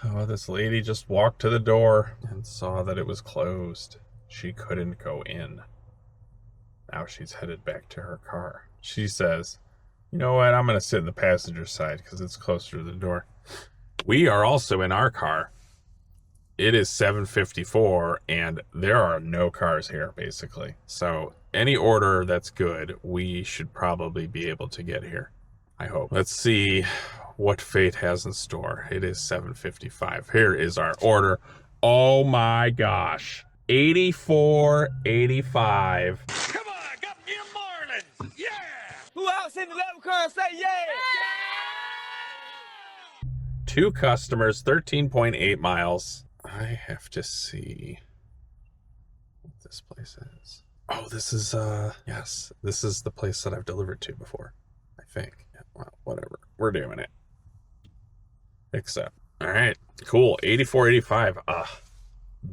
Oh, this lady just walked to the door and saw that it was closed. She couldn't go in. Now she's headed back to her car. She says, you know what, I'm going to sit in the passenger side because it's closer to the door. We are also in our car. It is 7:54 and there are no cars here, basically. So any order that's good, we should probably be able to get here. I hope. Let's see what fate has in store. It is 7:55. Here is our order. Oh my gosh. 84.85. Come on, got me a Marlins. Yeah. Who else in the level car say yeah? Two customers, 13.8 miles. I have to see what this place is. Oh, this is, yes, this is the place that I've delivered to before, I think. Yeah, well, whatever. We're doing it. Accept. All right, cool. 84.85.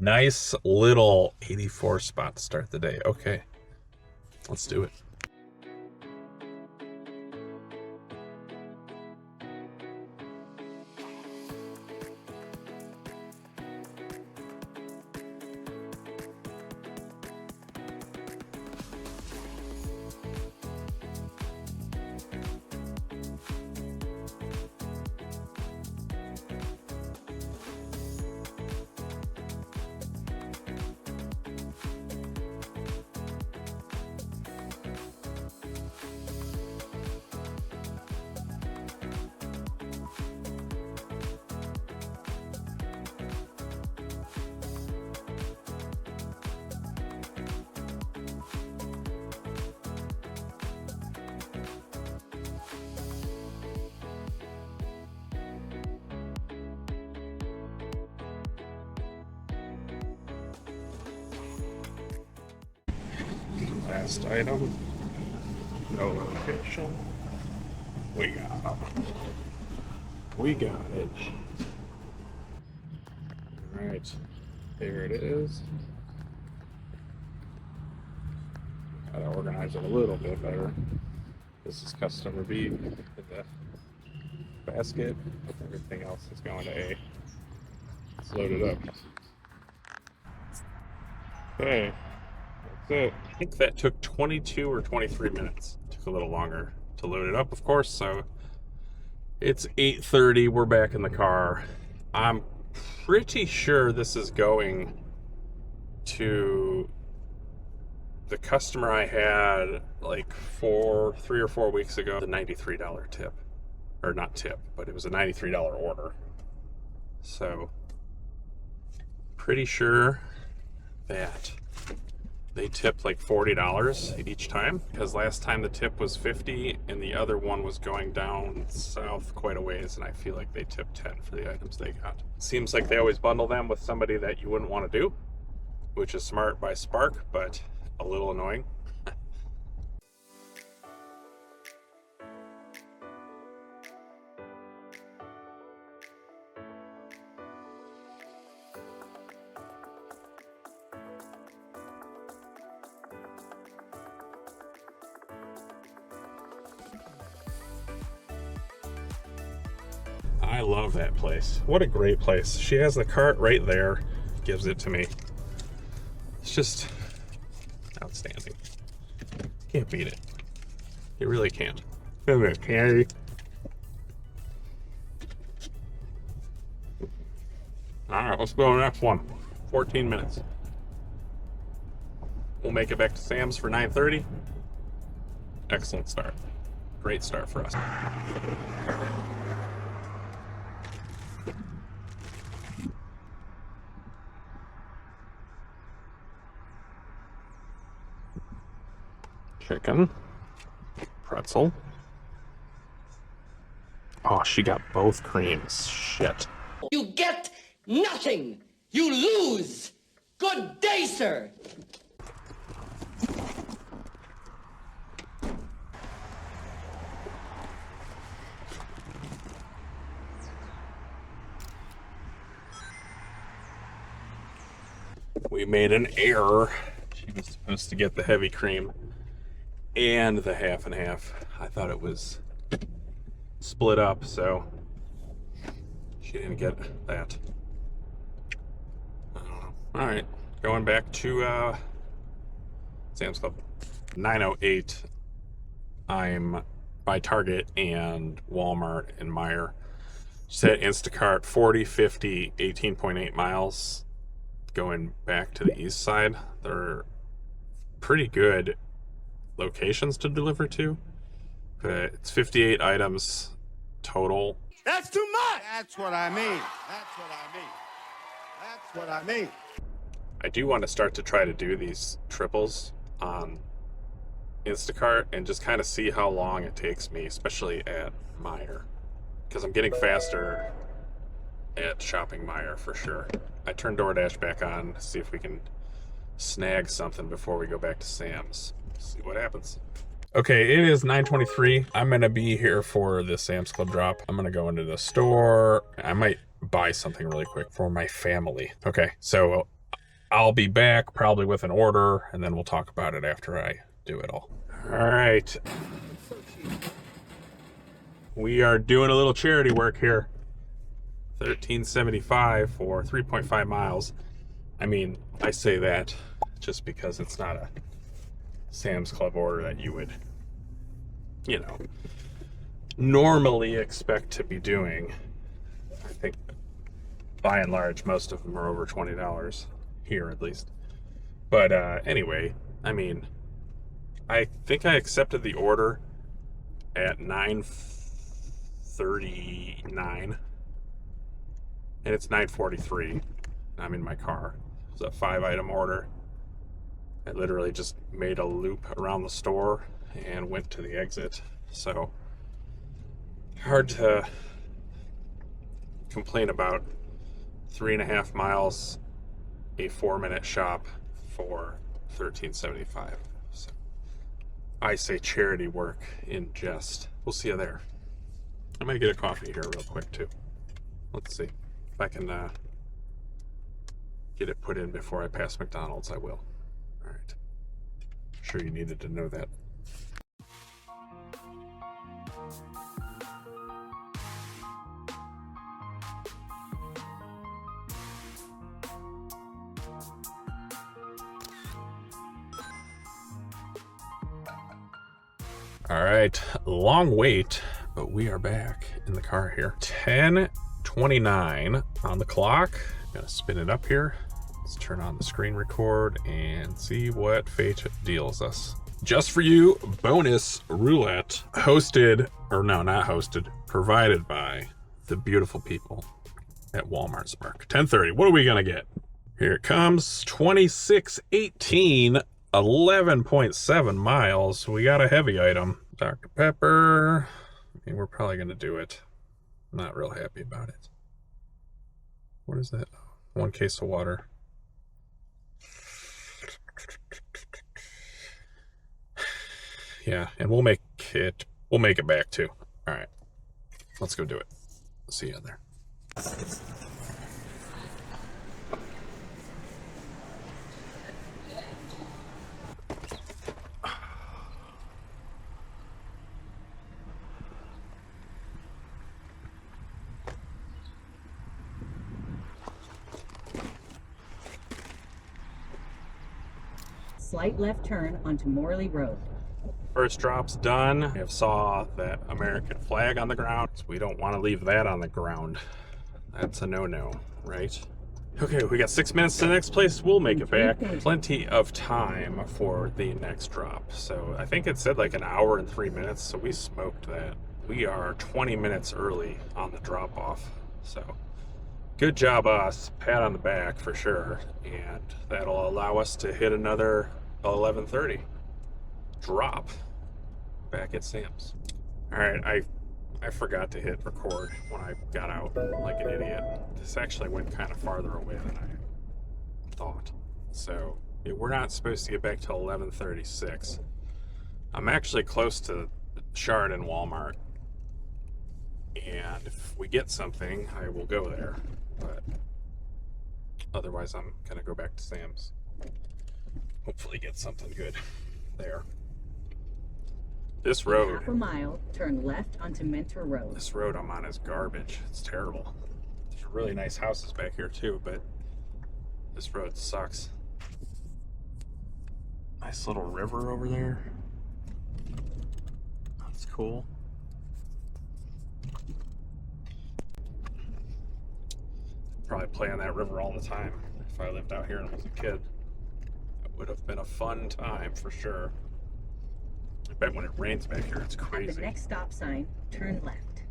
Nice little 84 spot to start the day. Okay, let's do it. Last item. No location. We got it. Alright. There it is. Gotta organize it a little bit better. This is customer B in the basket. Everything else is going to A. Let's load it up. Okay. That's it. I think that took 22 or 23 minutes. Took a little longer to load it up, of course, so it's 8:30. We're back in the car. I'm pretty sure this is going to the customer I had like 3 or 4 weeks ago, the $93 tip. Or not tip, but it was a $93 order. So, pretty sure that they tipped like $40 each time, because last time the tip was $50 and the other one was going down south quite a ways, and I feel like they tipped $10 for the items they got. Seems like they always bundle them with somebody that you wouldn't want to do, which is smart by Spark, but a little annoying. I love that place. What a great place. She has the cart right there, gives it to me. It's just outstanding. Can't beat it. You really can't. Isn't it, Candy? Alright, let's go to the next one. 14 minutes. We'll make it back to Sam's for 9:30. Excellent start. Great start for us. Chicken, pretzel. Oh, she got both creams. Shit. You get nothing. You lose. Good day, sir. We made an error. She was supposed to get the heavy cream and the half and half. I thought it was split up, so She didn't get that. I don't know. All right, going back to Sam's Club. 9:08. I'm by Target and Walmart and Meijer. Set Instacart 40, 50, 18.8 miles going back to the east side. They're pretty good locations to deliver to. But it's 58 items total. That's too much. That's what I mean. That's what I mean. That's what I mean. I do want to start to try to do these triples on Instacart and just kind of see how long it takes me, especially at Meijer, because I'm getting faster at shopping Meijer for sure. I turned DoorDash back on to see if we can snag something before we go back to Sam's. See what happens. Okay, it is 9:23. I'm gonna be here for the Sam's Club drop. I'm gonna go into the store. I might buy something really quick for my family. Okay, so I'll be back probably with an order, and then we'll talk about it after I do it all. All right. We are doing a little charity work here. $13.75 for 3.5 miles. I mean, I say that just because it's not a Sam's Club order that you would, you know, normally expect to be doing. I think by and large, most of them are over $20 here at least. But anyway, I mean, I think I accepted the order at 9:39 and it's 9:43. I'm in my car. It's a 5-item order. I literally just made a loop around the store and went to the exit. So hard to complain about 3.5 miles, a 4-minute shop for $13.75. So I say charity work in jest. We'll see you there. I might get a coffee here real quick too. Let's see if I can get it put in before I pass McDonald's. I will. All right. I'm sure you needed to know that. All right, long wait, but we are back in the car here. 10:29 on the clock. I'm gonna spin it up here. Let's turn on the screen record and see what fate deals us. Just for you, bonus roulette, hosted, or no, not hosted, provided by the beautiful people at Walmart Spark. 10:30, what are we gonna get? Here it comes, 2618. 11.7 miles. We got a heavy item. Dr. Pepper. I mean, we're probably going to do it. Not real happy about it. What is that? 1 case of water. Yeah, and we'll make it back too. All right. Let's go do it. See you out there. Slight left turn onto Morley Road. First drop's done. We have saw that American flag on the ground. So we don't want to leave that on the ground. That's a no-no, right? Okay, we got 6 minutes to the next place. We'll make it back. Plenty of time for the next drop. So I think it said like an hour and 3 minutes, so we smoked that. We are 20 minutes early on the drop-off. So good job us. Pat on the back for sure. And that'll allow us to hit another 11:30 drop back at Sam's. All right, I forgot to hit record when I got out like an idiot. This actually went kind of farther away than I thought. So we're not supposed to get back till 11:36. I'm actually close to Shard and Walmart. And if we get something, I will go there. But otherwise, I'm going to go back to Sam's. Hopefully get something good there. This road. Half a mile, turn left onto Mentor Road. This road I'm on is garbage. It's terrible. some really nice houses back here too, but this road sucks. Nice little river over there. That's cool. Probably play on that river all the time if I lived out here and was a kid. It would have been a fun time for sure. I bet when it rains back here, it's At crazy. the next stop sign, turn left.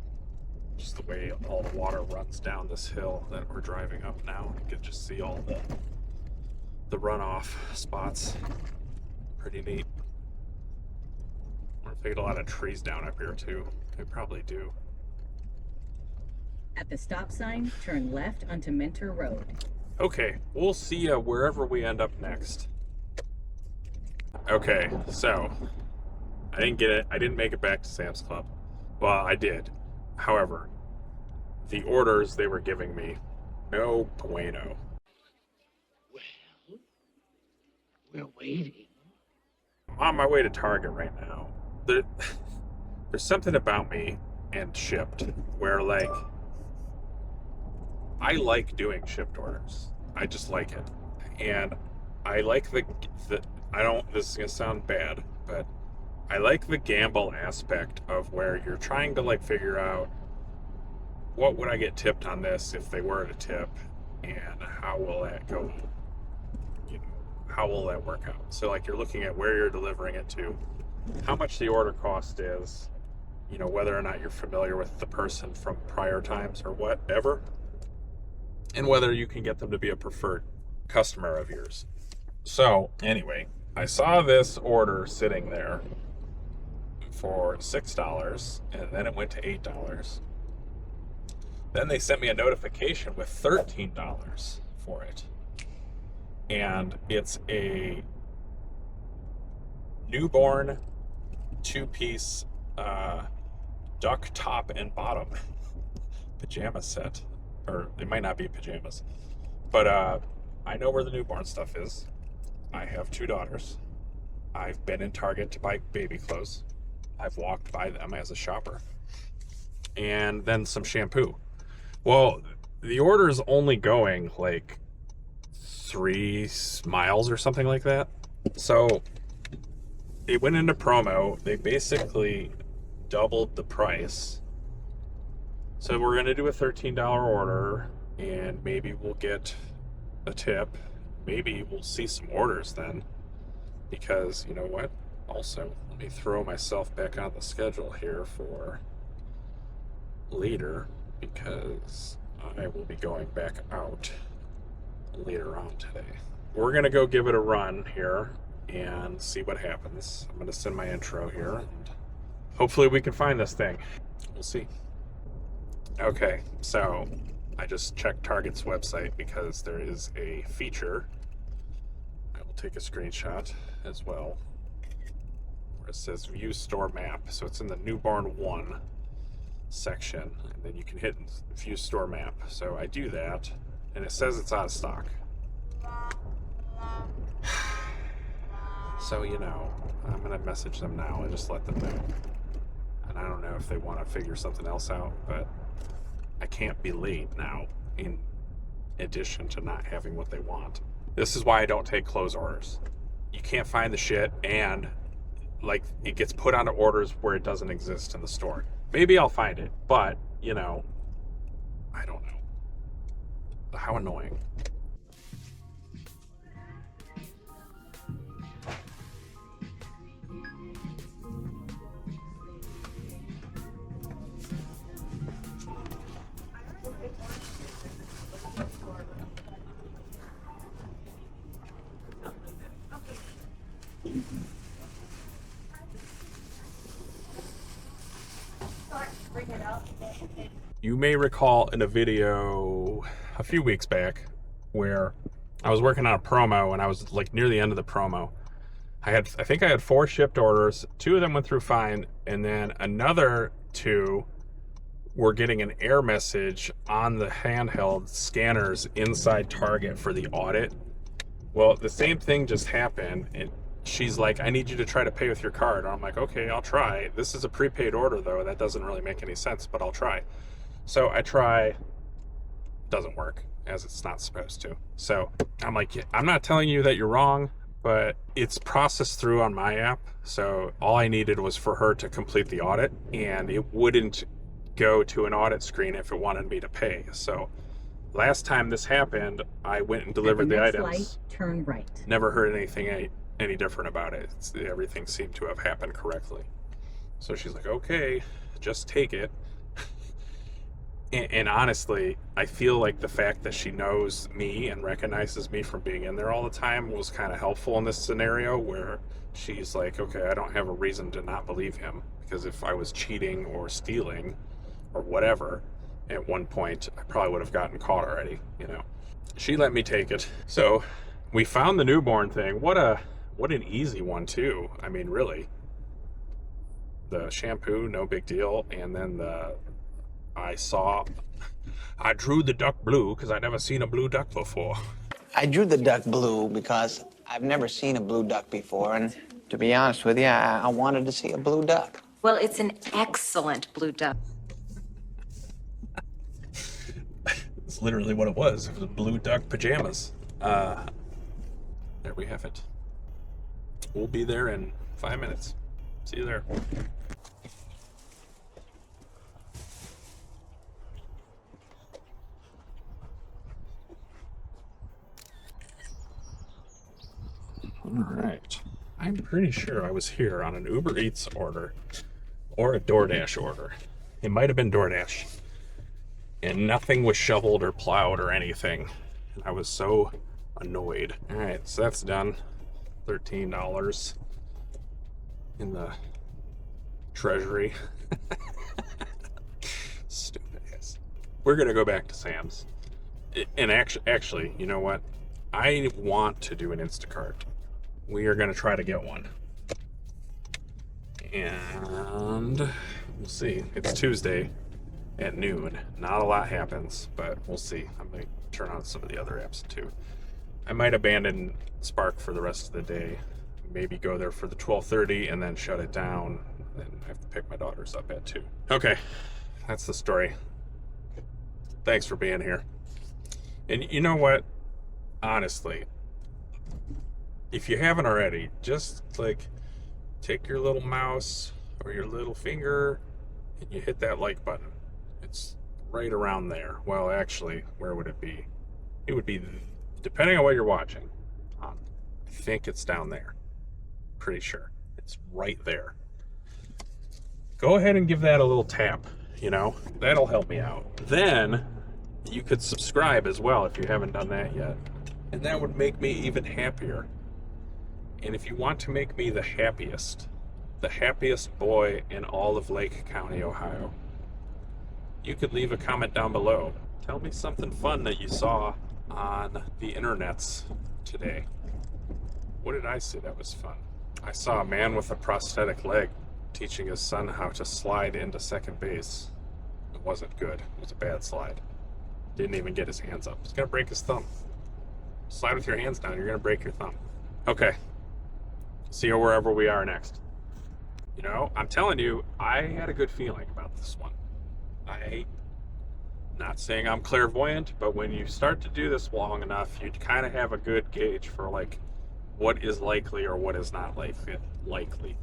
Just the way all the water runs down this hill that we're driving up now. You can just see all the runoff spots. Pretty neat. I wonder if they get a lot of trees down up here too. They probably do. At the stop sign, turn left onto Mentor Road. Okay, we'll see you wherever we end up next. Okay, so I didn't get it. I didn't make it back to Sam's Club. Well, I did. However, the orders they were giving me, no bueno. Well, we're waiting. I'm on my way to Target right now. There's something about me and Shipt where, like, I like doing Shipt orders. I just like it. And I like the this is gonna sound bad, but I like the gamble aspect of where you're trying to like figure out what would I get tipped on this if they were to tip, and how will that go? You know, how will that work out? So like you're looking at where you're delivering it to, how much the order cost is, you know, whether or not you're familiar with the person from prior times or whatever, and whether you can get them to be a preferred customer of yours. So anyway, I saw this order sitting there for $6, and then it went to $8. Then they sent me a notification with $13 for it. And it's a newborn 2-piece duck top and bottom pajama set. Or they might not be pajamas. But I know where the newborn stuff is. I have 2 daughters. I've been in Target to buy baby clothes. I've walked by them as a shopper. And then some shampoo. Well, the order is only going like 3 miles or something like that. So it went into promo. They basically doubled the price. So we're going to do a $13 order, and maybe we'll get a tip. Maybe we'll see some orders then. Because, you know what? Also, let me throw myself back on the schedule here for later, because I will be going back out later on today. We're going to go give it a run here and see what happens. I'm going to send my intro here, and hopefully we can find this thing. We'll see. Okay, so I just checked Target's website because there is a feature. I will take a screenshot as well, where it says View Store Map. So it's in the Newborn 1 section, and then you can hit View Store Map. So I do that, and it says it's out of stock. So, you know, I'm going to message them now and just let them know. And I don't know if they want to figure something else out, but I can't be late now, in addition to not having what they want. This is why I don't take clothes orders. You can't find the shit, and like it gets put onto orders where it doesn't exist in the store. Maybe I'll find it, but you know, I don't know. How annoying. You may recall in a video a few weeks back where I was working on a promo, and I was like near the end of the promo. I think I had 4 shipped orders. 2 of them went through fine, and then another 2 were getting an error message on the handheld scanners inside Target for the audit. Well, the same thing just happened, and she's like, I need you to try to pay with your card. And I'm like, okay, I'll try. This is a prepaid order, though. That doesn't really make any sense, but I'll try. So I try, doesn't work as it's not supposed to. So I'm like, I'm not telling you that you're wrong, but it's processed through on my app. So all I needed was for her to complete the audit, and it wouldn't go to an audit screen if it wanted me to pay. So last time this happened, I went and delivered the items. Light, turn right. Never heard anything any different about it. Everything seemed to have happened correctly. So she's like, okay, just take it. And honestly, I feel like the fact that she knows me and recognizes me from being in there all the time was kind of helpful in this scenario, where she's like, okay, I don't have a reason to not believe him, because if I was cheating or stealing or whatever at one point, I probably would have gotten caught already, you know. She let me take it. So we found the newborn thing. What an easy one too. I mean, really. The shampoo, no big deal. And then I drew the duck blue because I'd never seen a blue duck before. I drew the duck blue because I've never seen a blue duck before, and to be honest with you, I wanted to see a blue duck. Well, it's an excellent blue duck. It's literally what it was. It was blue duck pajamas. There we have it. We'll be there in 5 minutes. See you there. All right. I'm pretty sure I was here on an Uber Eats order or a DoorDash order. It might have been DoorDash. And nothing was shoveled or plowed or anything. And I was so annoyed. All right, so that's done. $13 in the treasury. Stupid ass. We're gonna go back to Sam's. And actually, you know what? I want to do an Instacart. We are gonna try to get one. And we'll see. It's Tuesday at noon. Not a lot happens, but we'll see. I'm gonna turn on some of the other apps too. I might abandon Spark for the rest of the day. Maybe go there for the 12:30 and then shut it down. Then I have to pick my daughters up at 2. Okay, that's the story. Thanks for being here. And you know what? Honestly, if you haven't already, just like take your little mouse or your little finger and you hit that like button. It's right around there. Well, actually, where would it be? It would be, depending on what you're watching. I think it's down there. Pretty sure. It's right there. Go ahead and give that a little tap, you know? That'll help me out. Then you could subscribe as well if you haven't done that yet. And that would make me even happier. And if you want to make me the happiest boy in all of Lake County, Ohio, you could leave a comment down below. Tell me something fun that you saw on the internets today. What did I see that was fun? I saw a man with a prosthetic leg teaching his son how to slide into second base. It wasn't good. It was a bad slide. Didn't even get his hands up. He's gonna break his thumb. Slide with your hands down, you're gonna break your thumb. Okay. See you wherever we are next. You know, I'm telling you, I had a good feeling about this one. Not saying I'm clairvoyant, but when you start to do this long enough, you kind of have a good gauge for like what is likely or what is not likely.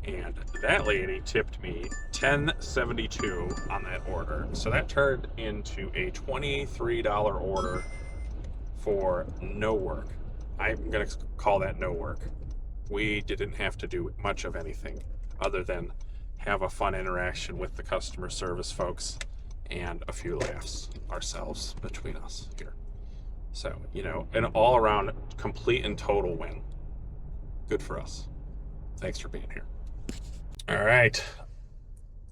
And that lady tipped me $10.72 on that order. So that turned into a $23 order for no work. I'm gonna call that no work. We didn't have to do much of anything other than have a fun interaction with the customer service folks and a few laughs ourselves between us here. So, you know, an all-around complete and total win. Good for us. Thanks for being here. All right,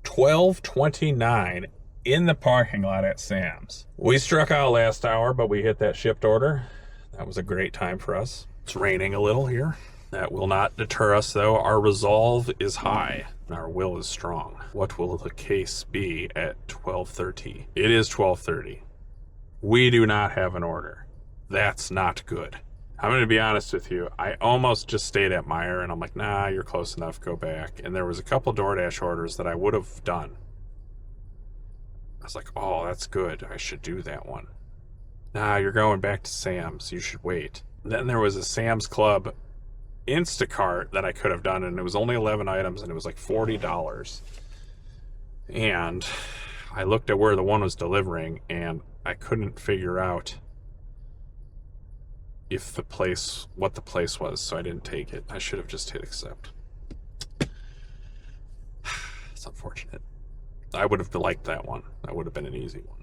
12:29 in the parking lot at Sam's. We struck out last hour, but we hit that Shipt order. That was a great time for us. It's raining a little here. That will not deter us, though. Our resolve is high and our will is strong. What will the case be at 12:30? It is 12:30. We do not have an order. That's not good. I'm going to be honest with you. I almost just stayed at Meijer, and I'm like, nah, you're close enough. Go back. And there was a couple DoorDash orders that I would have done. I was like, oh, that's good. I should do that one. Nah, you're going back to Sam's. You should wait. Then there was a Sam's Club Instacart that I could have done, and it was only 11 items, and it was like $40. And I looked at where the one was delivering, and I couldn't figure out what the place was, so I didn't take it. I should have just hit accept. It's unfortunate. I would have liked that one. That would have been an easy one.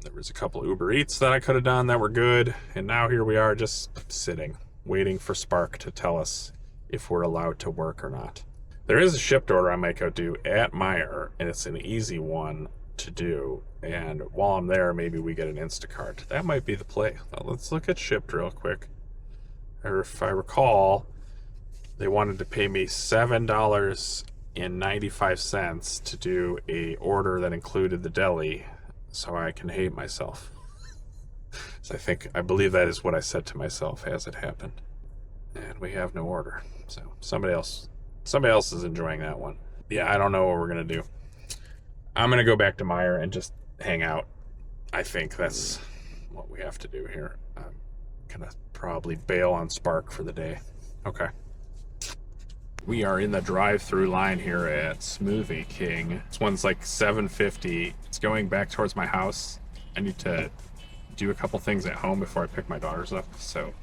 There was a couple of Uber Eats that I could have done that were good, and now here we are just sitting, waiting for Spark to tell us if we're allowed to work or not. There is a Shipt order I might go do at Meijer, and it's an easy one to do, and while I'm there, maybe we get an Instacart. That might be the play. Well, let's look at Shipt real quick. Or if I recall, they wanted to pay me $7.95 to do a order that included the deli, so I can hate myself. So I believe that is what I said to myself as it happened. And we have no order, so somebody else is enjoying that one. Yeah, I don't know what we're gonna do. I'm gonna go back to Meijer and just hang out. I think that's what we have to do here. I'm gonna probably bail on Spark for the day. Okay. We are in the drive-through line here at Smoothie King. This one's like $7.50. It's going back towards my house. I need to do a couple things at home before I pick my daughters up, so it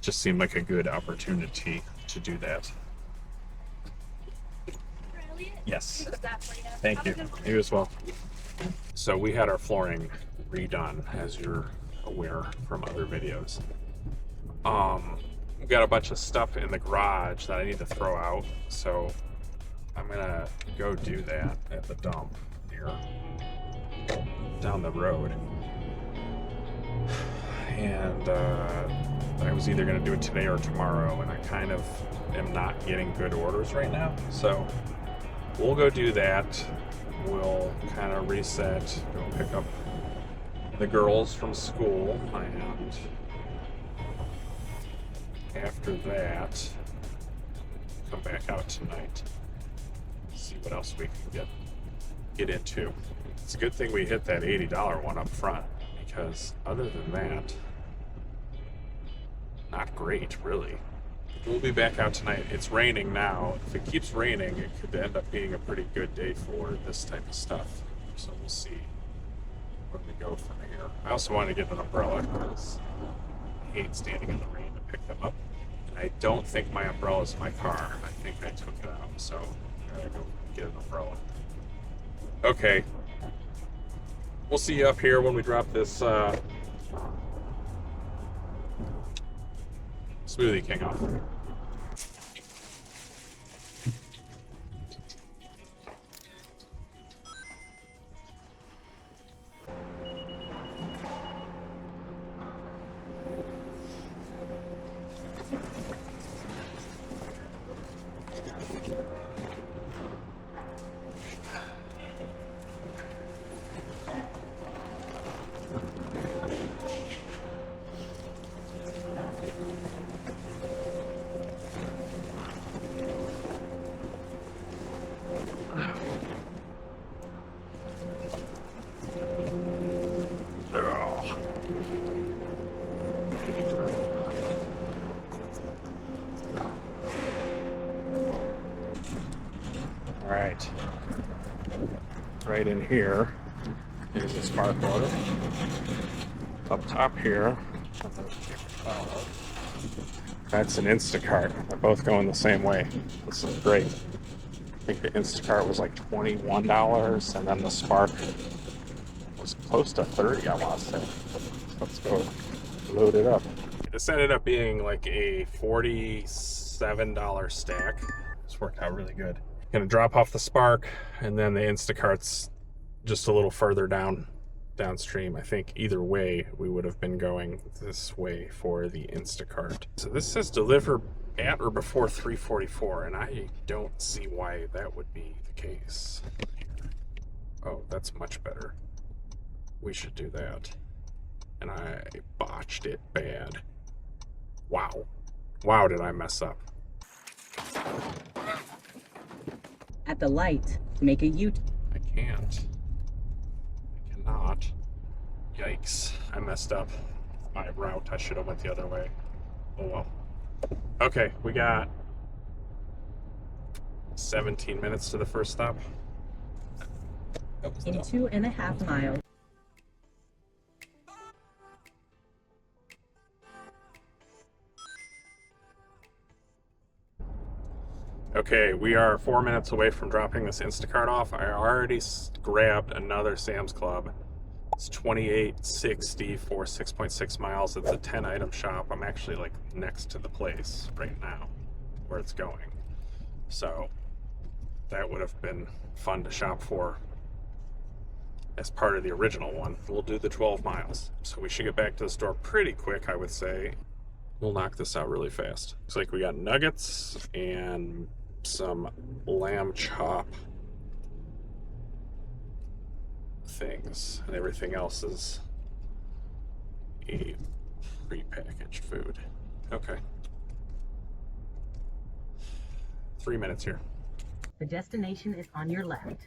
just seemed like a good opportunity to do that. Yes. Thank you. You as well. So we had our flooring redone, as you're aware from other videos. We've got a bunch of stuff in the garage that I need to throw out, so I'm gonna go do that at the dump here down the road. And I was either gonna do it today or tomorrow, and I kind of am not getting good orders right now, so we'll go do that. We'll kind of reset, go pick up the girls from school, and after that, come back out tonight. See what else we can get into. It's a good thing we hit that $80 one up front, because other than that, not great, really. We'll be back out tonight. It's raining now. If it keeps raining, it could end up being a pretty good day for this type of stuff. So we'll see where we go from here. I also want to get an umbrella because I hate standing in the rain to pick them up. And I don't think my umbrella's in my car. I think I took it out, so I gotta go get an umbrella. Okay. We'll see you up here when we drop this Smoothie King off. Right in here is a Spark order. Up top here, that's an Instacart. They're both going the same way. This is great. I think the Instacart was like $21, and then the Spark was close to $30, I want to say. Let's go load it up. This ended up being like a $47 stack. This worked out really good. Gonna drop off the Spark, and then the Instacart's just a little further downstream. I think either way we would have been going this way for the Instacart. So this says deliver at or before 3:44, and I don't see why that would be the case. Oh, that's much better. We should do that. And I botched it bad. Wow. Wow, did I mess up. At the light, make a U-turn. I can't. I cannot. Yikes, I messed up my route. I should have went the other way. Oh well. Okay, we got 17 minutes to the first stop. In 2.5 miles. Okay, we are 4 minutes away from dropping this Instacart off. I already grabbed another Sam's Club. It's $28.60 for 6.6 miles. It's a 10-item shop. I'm actually like next to the place right now where it's going. So that would have been fun to shop for as part of the original one. We'll do the 12 miles. So we should get back to the store pretty quick, I would say. We'll knock this out really fast. Looks like we got nuggets and some lamb chop things, and everything else is a pre-packaged food. Okay. 3 minutes here. The destination is on your left.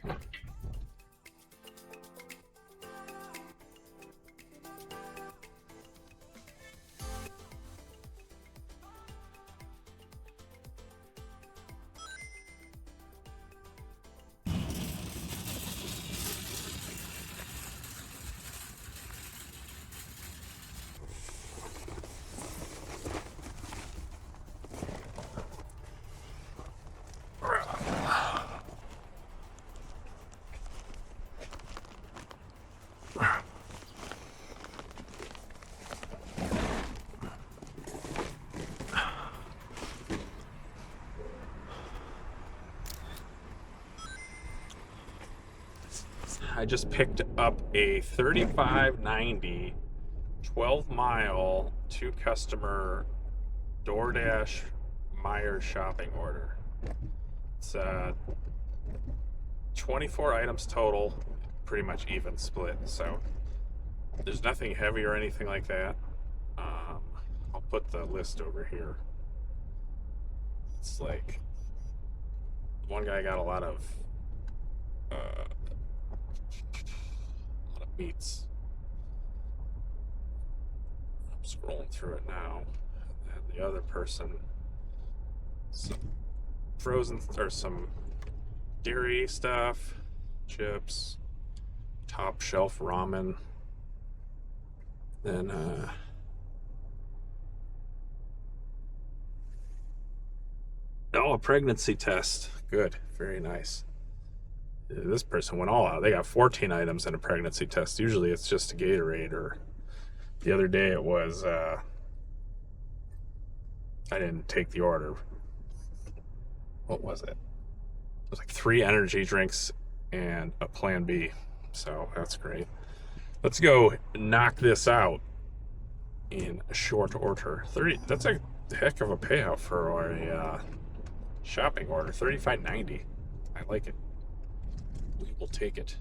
I just picked up a $35.90 12-mile 2-customer DoorDash Meyer shopping order. It's 24 items total, pretty much even split. So there's nothing heavy or anything like that. I'll put the list over here. It's like one guy got a lot of meats. I'm scrolling through it now. And the other person, some frozen or some dairy stuff, chips, top shelf ramen, then oh, a pregnancy test. Good, very nice. This person went all out. They got 14 items in a pregnancy test. Usually it's just a Gatorade, or the other day it was, I didn't take the order. What was it? It was like 3 energy drinks and a Plan B. So that's great. Let's go knock this out in short order. 30, that's a heck of a payout for a shopping order. $35.90. I like it. We will take it.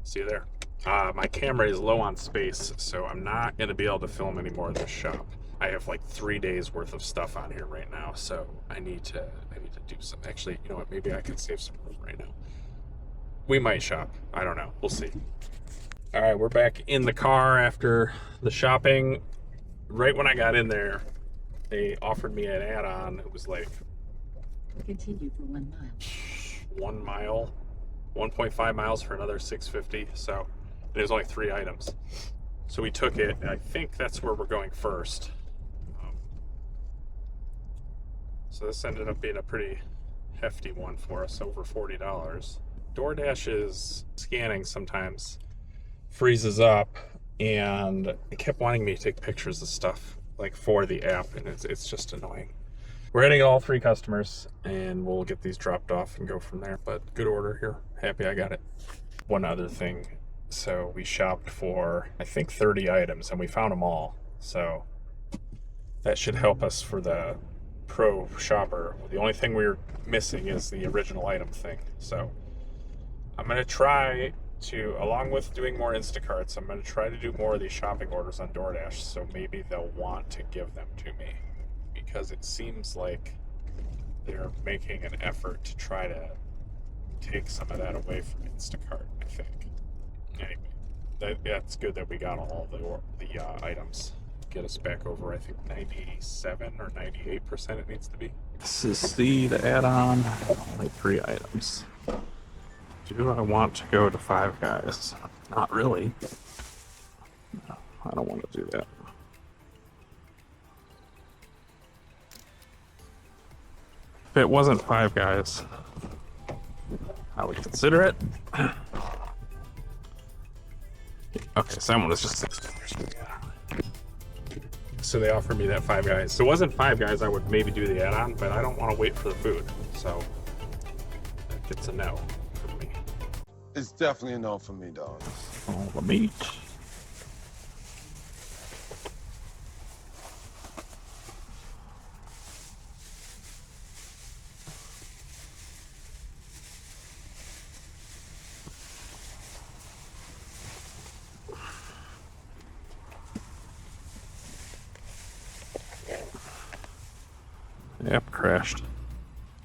See you there. My camera is low on space, so I'm not going to be able to film any more of this shop. I have like 3 days worth of stuff on here right now, so I need to do some. Actually, you know what? Maybe I can save some room right now. We might shop. I don't know. We'll see. All right, we're back in the car after the shopping. Right when I got in there, they offered me an add-on. It was like Continue for 1 mile. 1 mile, 1.5 miles for another $6.50. So there's only 3 items. So we took it, and I think that's where we're going first. So this ended up being a pretty hefty one for us, over $40. DoorDash's scanning sometimes freezes up, and it kept wanting me to take pictures of stuff like for the app, and it's just annoying. We're hitting all 3 customers, and we'll get these dropped off and go from there. But good order here. Happy I got it. One other thing. So we shopped for, I think, 30 items, and we found them all. So that should help us for the pro shopper. The only thing we're missing is the original item thing. So I'm going to try to, along with doing more Instacarts, I'm going to try to do more of these shopping orders on DoorDash. So maybe they'll want to give them to me, because it seems like they're making an effort to try to take some of that away from Instacart, I think. Anyway, that's good that we got all the items. Get us back over, I think, 97 or 98% it needs to be. This is the add-on, only 3 items. Do I want to go to Five Guys? Not really. No, I don't want to do that. If it wasn't Five Guys, I would consider it. Okay, so that one was just $6. So they offered me that Five Guys. So it wasn't Five Guys, I would maybe do the add-on, but I don't want to wait for the food. So that gets a no for me. It's definitely a no for me, dog. All the meat. Yep, crashed.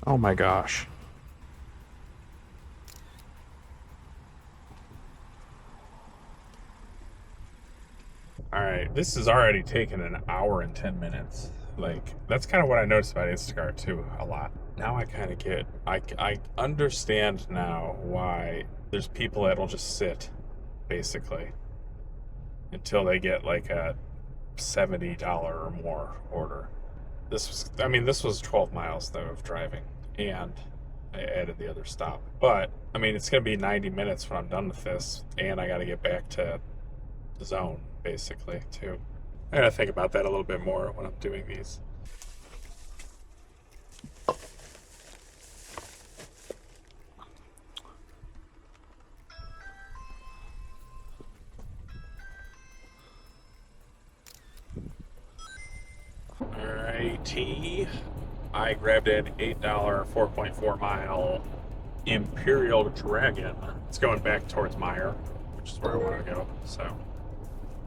Oh my gosh. Alright, this has already taken an hour and 10 minutes. Like, that's kind of what I noticed about Instacart too, a lot. Now I kind of get, I understand now why there's people that'll just sit, basically, until they get like a $70 or more order. This was 12 miles though of driving, and I added the other stop. But I mean, it's gonna be 90 minutes when I'm done with this, and I got to get back to the zone basically too. I gotta think about that a little bit more when I'm doing these. Alrighty, I grabbed an $8 4.4 mile Imperial Dragon. It's going back towards Meyer, which is where I want to go. So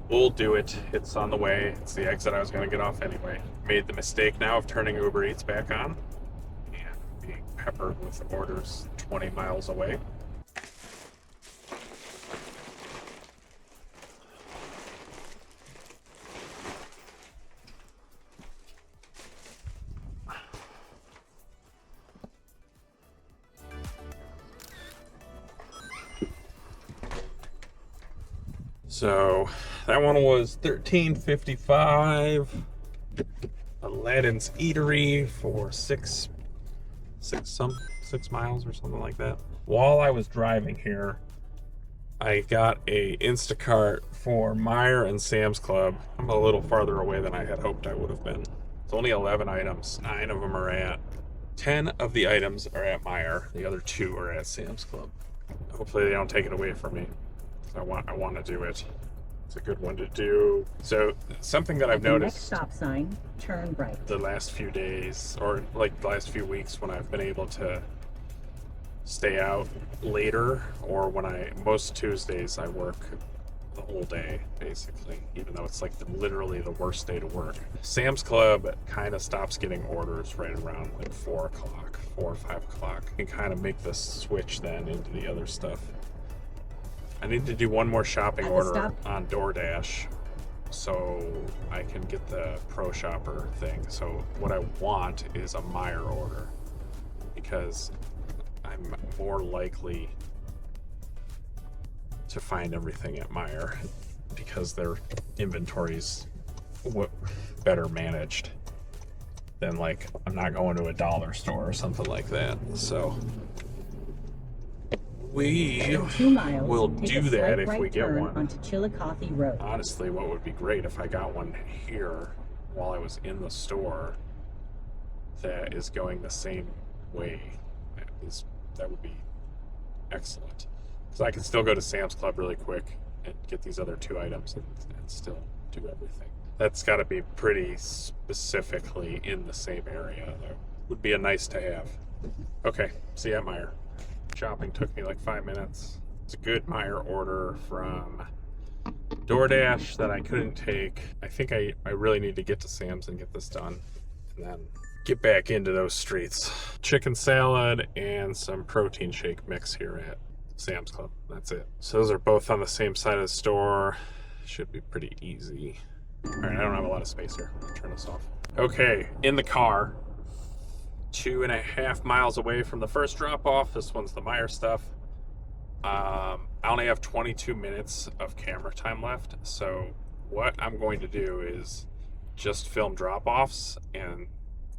we'll do it. It's on the way. It's the exit I was going to get off anyway. Made the mistake now of turning Uber Eats back on and being peppered with orders 20 miles away. So that one was $13.55. Aladdin's Eatery for 6 miles or something like that. While I was driving here, I got a Instacart for Meijer and Sam's Club. I'm a little farther away than I had hoped I would have been. It's only 11 items. 9 of them are at 10 of the items are at Meijer. The other 2 are at Sam's Club. Hopefully they don't take it away from me. I want to do it. It's a good one to do. So something that I've noticed, next stop sign, turn right. The last few days, or like the last few weeks, when I've been able to stay out later, or when most Tuesdays I work the whole day basically, even though it's like literally the worst day to work. Sam's Club kind of stops getting orders right around like 4 or 5 o'clock. You can kind of make the switch then into the other stuff. I need to do one more shopping order on DoorDash so I can get the Pro Shopper thing. So what I want is a Meijer order because I'm more likely to find everything at Meijer because their inventory's better managed than like I'm not going to a dollar store or something like that. So we 2 miles, will take do a that slight if right we get turn one. onto Chillicothe Road. Honestly, what would be great if I got one here while I was in the store that is going the same way. That would be excellent. Because I can still go to Sam's Club really quick and get these other 2 items and still do everything. That's got to be pretty specifically in the same area, though. Would be a nice to have. Okay, see you at Meijer. Shopping took me like 5 minutes. It's a good Meijer order from DoorDash that I couldn't take. I think I really need to get to Sam's and get this done and then get back into those streets. Chicken salad and some protein shake mix here at Sam's Club. That's it. So those are both on the same side of the store. Should be pretty easy. All right, I don't have a lot of space here. I'll turn this off. Okay, in the car. 2.5 miles away from the first drop off. This one's the Meyer stuff. I only have 22 minutes of camera time left. So what I'm going to do is just film drop offs and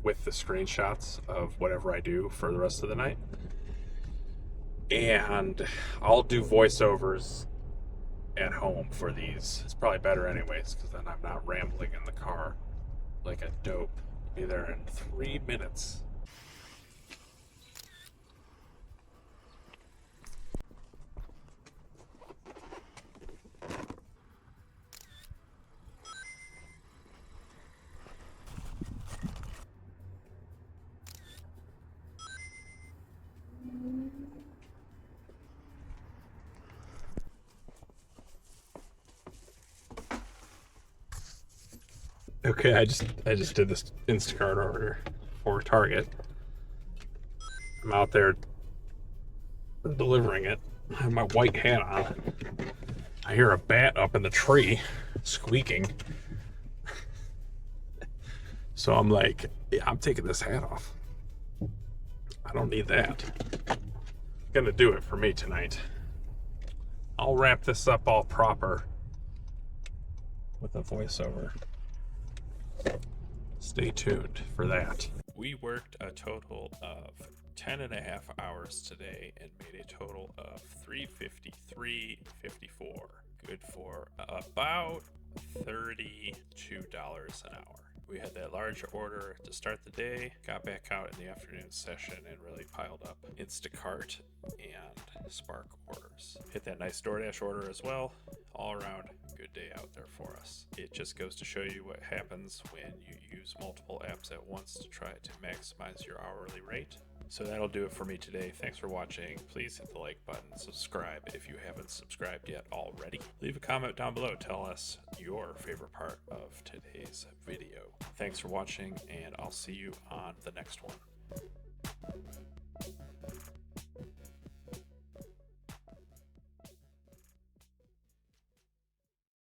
with the screenshots of whatever I do for the rest of the night. And I'll do voiceovers at home for these. It's probably better anyways, because then I'm not rambling in the car like a dope. Be there in 3 minutes. Okay, I just did this Instacart order for Target. I'm out there delivering it. I have my white hat on. I hear a bat up in the tree squeaking. So I'm like, yeah, I'm taking this hat off. I don't need that. Gonna do it for me tonight. I'll wrap this up all proper with a voiceover. Stay tuned for that. We worked a total of 10.5 hours today and made a total of $353.54. Good for about $32 an hour. We had that large order to start the day, got back out in the afternoon session and really piled up Instacart and Spark orders. Hit that nice DoorDash order as well. All around, good day out there for us. It just goes to show you what happens when you use multiple apps at once to try to maximize your hourly rate. So that'll do it for me today. Thanks for watching. Please hit the like button, subscribe if you haven't subscribed yet already. Leave a comment down below. Tell us your favorite part of today's video. Thanks for watching, and I'll see you on the next one.